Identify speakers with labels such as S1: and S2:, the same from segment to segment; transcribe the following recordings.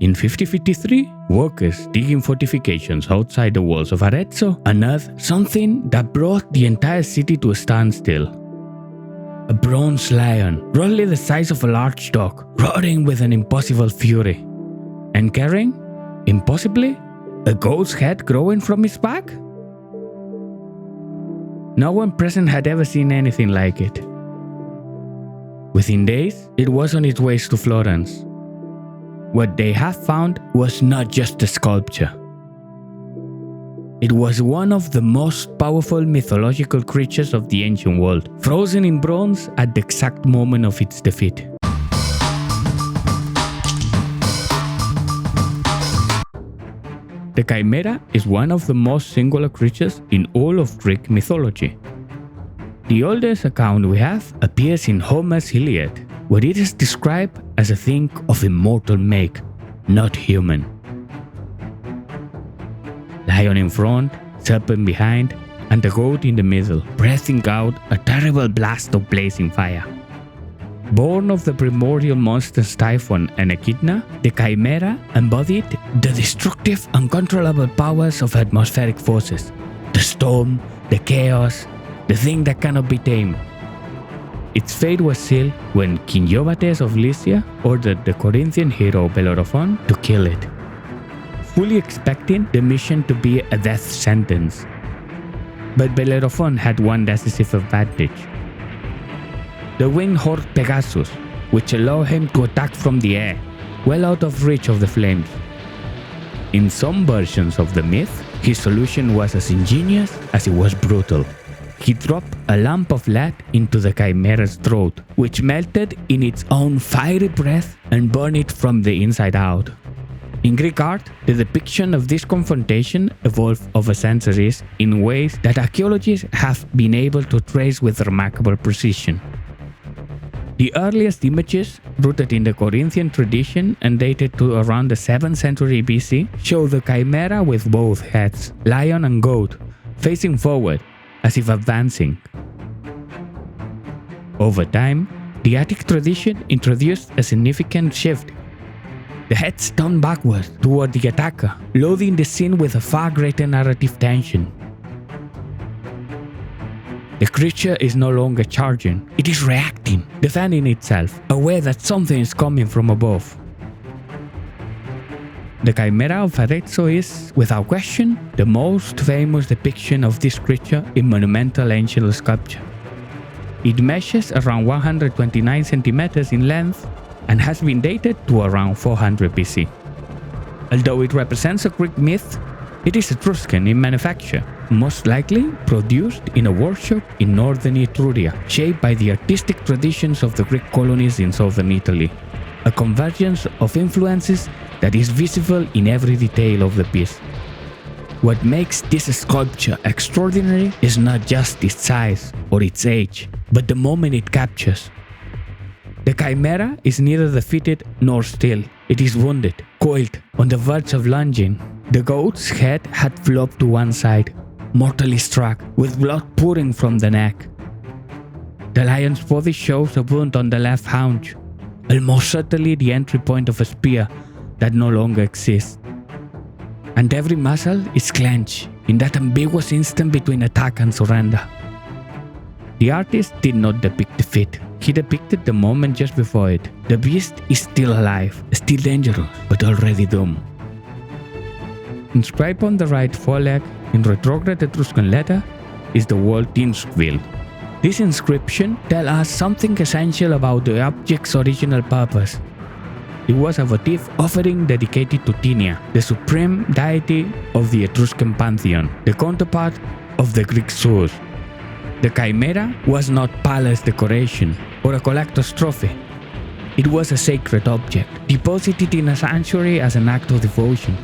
S1: In 5053, workers digging fortifications outside the walls of Arezzo unearthed something that brought the entire city to a standstill. A bronze lion, roughly the size of a large dog, roaring with an impossible fury, and carrying, impossibly, a goat's head growing from its back? No one present had ever seen anything like it. Within days, it was on its way to Florence. What they have found was not just a sculpture. It was one of the most powerful mythological creatures of the ancient world, frozen in bronze at the exact moment of its defeat. The Chimera is one of the most singular creatures in all of Greek mythology. The oldest account we have appears in Homer's Iliad, where it is described as a thing of immortal make, not human. Lion in front, serpent behind, and the goat in the middle, breathing out a terrible blast of blazing fire. Born of the primordial monsters Typhon and Echidna, the Chimera embodied the destructive, uncontrollable powers of atmospheric forces, the storm, the chaos, the thing that cannot be tamed. Its fate was sealed when King Iobates of Lycia ordered the Corinthian hero Bellerophon to kill it, fully expecting the mission to be a death sentence. But Bellerophon had one decisive advantage: the winged horse Pegasus, which allowed him to attack from the air, well out of reach of the flames. In some versions of the myth, his solution was as ingenious as it was brutal. He dropped a lump of lead into the Chimera's throat, which melted in its own fiery breath and burned it from the inside out. In Greek art, the depiction of this confrontation evolved over centuries in ways that archaeologists have been able to trace with remarkable precision. The earliest images, rooted in the Corinthian tradition and dated to around the 7th century BC, show the Chimera with both heads, lion and goat, facing forward, as if advancing. Over time, the Attic tradition introduced a significant shift. The heads turned backward toward the attacker, loading the scene with a far greater narrative tension. The creature is no longer charging, it is reacting, defending itself, aware that something is coming from above. The Chimera of Arezzo is, without question, the most famous depiction of this creature in monumental ancient sculpture. It measures around 129 centimeters in length and has been dated to around 400 BC. Although it represents a Greek myth, it is Etruscan in manufacture, most likely produced in a workshop in northern Etruria, shaped by the artistic traditions of the Greek colonies in southern Italy. A convergence of influences that is visible in every detail of the piece. What makes this sculpture extraordinary is not just its size or its age, but the moment it captures. The Chimera is neither defeated nor still. It is wounded, coiled, on the verge of lunging. The goat's head had flopped to one side, mortally struck, with blood pouring from the neck. The lion's body shows a wound on the left haunch, almost certainly the entry point of a spear that no longer exists. And every muscle is clenched in that ambiguous instant between attack and surrender. The artist did not depict defeat. He depicted the moment just before it. The beast is still alive, still dangerous, but already doomed. Inscribed on the right foreleg in retrograde Etruscan letter is the word inscription. This inscription tells us something essential about the object's original purpose. It was a votive offering dedicated to Tinia, the supreme deity of the Etruscan pantheon, the counterpart of the Greek Zeus. The Chimera was not palace decoration or a collector's trophy. It was a sacred object, deposited in a sanctuary as an act of devotion.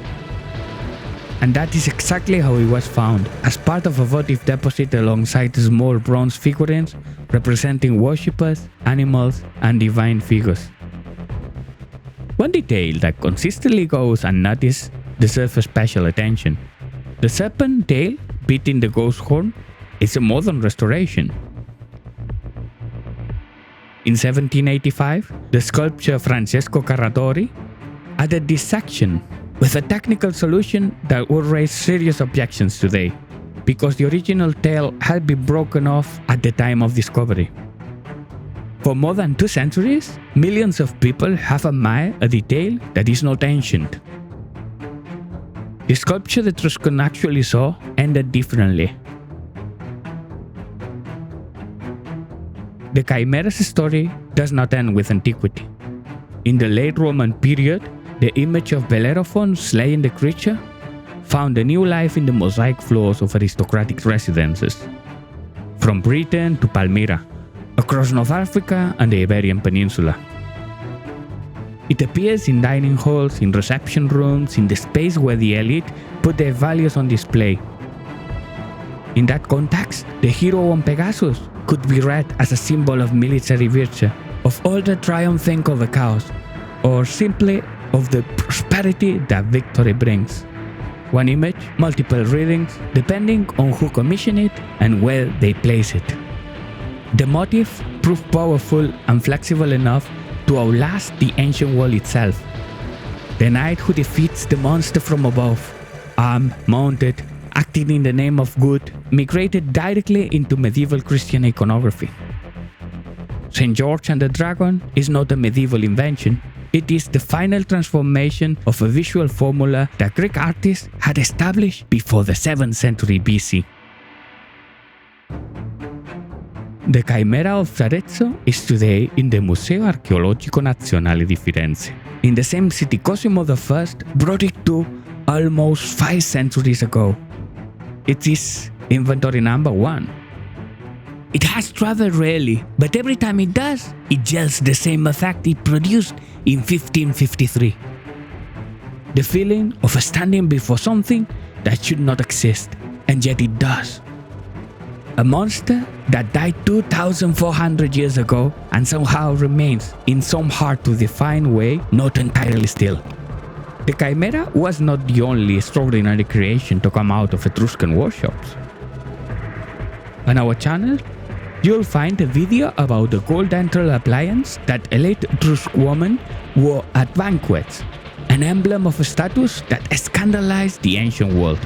S1: And that is exactly how it was found, as part of a votive deposit alongside small bronze figurines representing worshippers, animals, and divine figures. One detail that consistently goes unnoticed deserves special attention. The serpent tail beating the ghost horn is a modern restoration. In 1785, the sculptor Francesco Carradori at a dissection with a technical solution that would raise serious objections today, because the original tale had been broken off at the time of discovery. For more than 2 centuries, millions of people have admired a detail that is not ancient. The sculpture the Etruscan actually saw ended differently. The Chimera's story does not end with antiquity. In the late Roman period, the image of Bellerophon slaying the creature found a new life in the mosaic floors of aristocratic residences, from Britain to Palmyra, across North Africa and the Iberian Peninsula. It appears in dining halls, in reception rooms, in the space where the elite put their values on display. In that context, the hero on Pegasus could be read as a symbol of military virtue, of all the triumphing over chaos, or simply of the prosperity that victory brings. One image, multiple readings, depending on who commissioned it and where they place it. The motif proved powerful and flexible enough to outlast the ancient world itself. The knight who defeats the monster from above, armed, mounted, acting in the name of good, migrated directly into medieval Christian iconography. St. George and the Dragon is not a medieval invention. It is the final transformation of a visual formula that Greek artists had established before the 7th century BC. The Chimera of Arezzo is today in the Museo Archeologico Nazionale di Firenze. In the same city Cosimo I brought it to almost 5 centuries ago. It is inventory number 1. It has traveled rarely, but every time it does, it gels the same effect it produced in 1553. The feeling of standing before something that should not exist, and yet it does. A monster that died 2,400 years ago and somehow remains in some hard-to-define way not entirely still. The Chimera was not the only extraordinary creation to come out of Etruscan workshops. On our channel, you'll find a video about the gold dental appliance that elite Etruscan women wore at banquets, an emblem of a status that scandalized the ancient world.